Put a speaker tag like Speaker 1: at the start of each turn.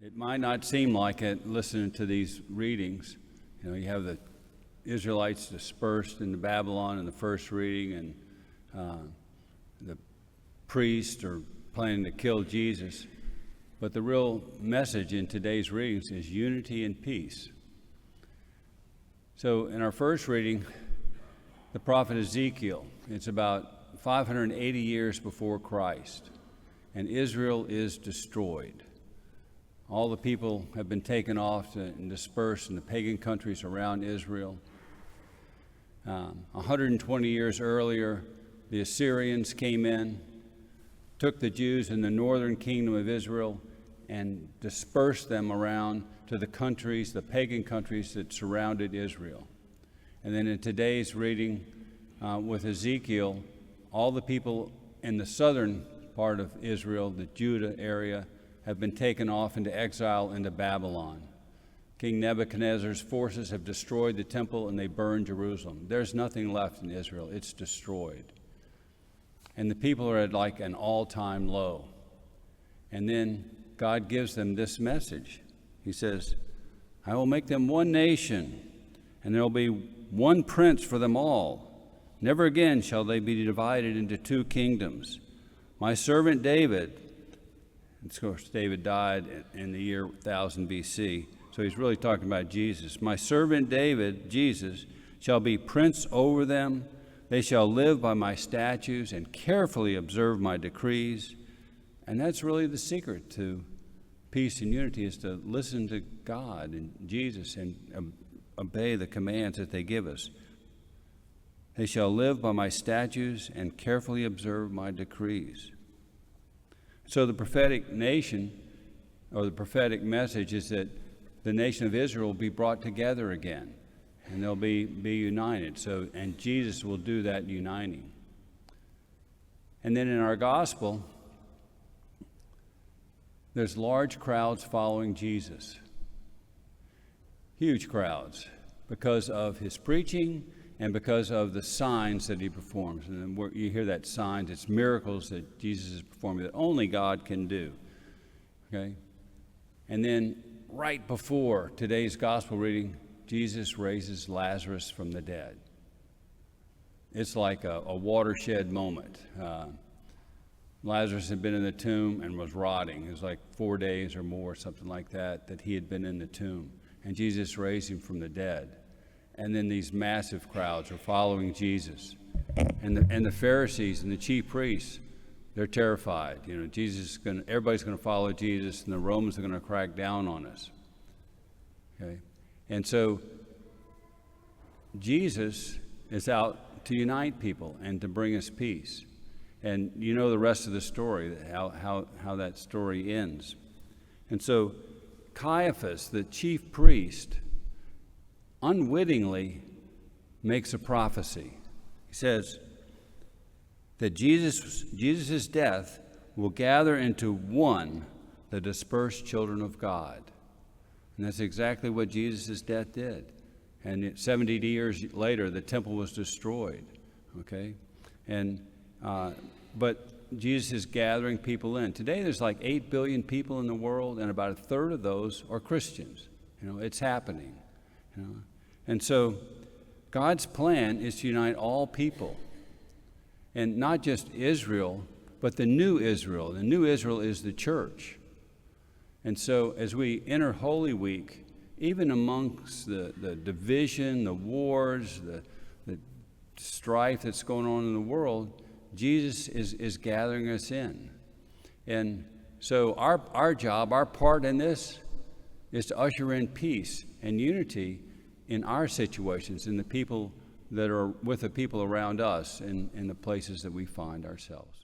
Speaker 1: It might not seem like it listening to these readings. You have the Israelites dispersed into Babylon in the first reading, and the priests are planning to kill Jesus. But the real message in today's readings is unity and peace. So in our first reading, the prophet Ezekiel, it's about 580 years before Christ, and Israel is destroyed. All the people have been taken off and dispersed in the pagan countries around Israel. 120 years earlier, the Assyrians came in, took the Jews in the northern kingdom of Israel, and dispersed them around to the countries, the pagan countries that surrounded Israel. And then in today's reading with Ezekiel, all the people in the southern part of Israel, the Judah area, have been taken off into exile into Babylon. King Nebuchadnezzar's forces have destroyed the temple and they burned Jerusalem. There's nothing left in Israel. It's destroyed. And the people are at like an all-time low. And then God gives them this message. He says, I will make them one nation, and there will be one prince for them all. Never again shall they be divided into two kingdoms. My servant David, of course, David died in the year 1000 BC, so he's really talking about Jesus. My servant David, Jesus, shall be prince over them. They shall live by my statutes and carefully observe my decrees. And that's really the secret to peace and unity, is to listen to God and Jesus and obey the commands that they give us. They shall live by my statutes and carefully observe my decrees. So the prophetic nation, or the prophetic message, is that the nation of Israel will be brought together again, and they'll be united. And Jesus will do that uniting. And then in our gospel, there's large crowds following Jesus. Huge crowds, because of his preaching and because of the signs that he performs. And then you hear that signs, it's miracles that Jesus is performing that only God can do. Okay? And then right before today's gospel reading, Jesus raises Lazarus from the dead. It's like a watershed moment. Lazarus had been in the tomb and was rotting. It was like 4 days or more, something like that he had been in the tomb. And Jesus raised him from the dead. And then these massive crowds are following Jesus. And the Pharisees and the chief priests, they're terrified. Everybody's going to follow Jesus, and the Romans are going to crack down on us. Okay? And so Jesus is out to unite people and to bring us peace. And you know the rest of the story, how that story ends. And so Caiaphas, the chief priest, unwittingly makes a prophecy. He says that Jesus' death will gather into one the dispersed children of God. And that's exactly what Jesus' death did. And 70 years later, the temple was destroyed. Okay? But Jesus is gathering people in. Today there's like 8 billion people in the world, and about a third of those are Christians. It's happening. And so God's plan is to unite all people. And not just Israel, but the new Israel. The new Israel is the church. And so as we enter Holy Week, even amongst the division, the wars, the strife that's going on in the world, Jesus is gathering us in. And so our job, our part in this, is to usher in peace and unity in our situations, in the people that are with the people around us, in the places that we find ourselves.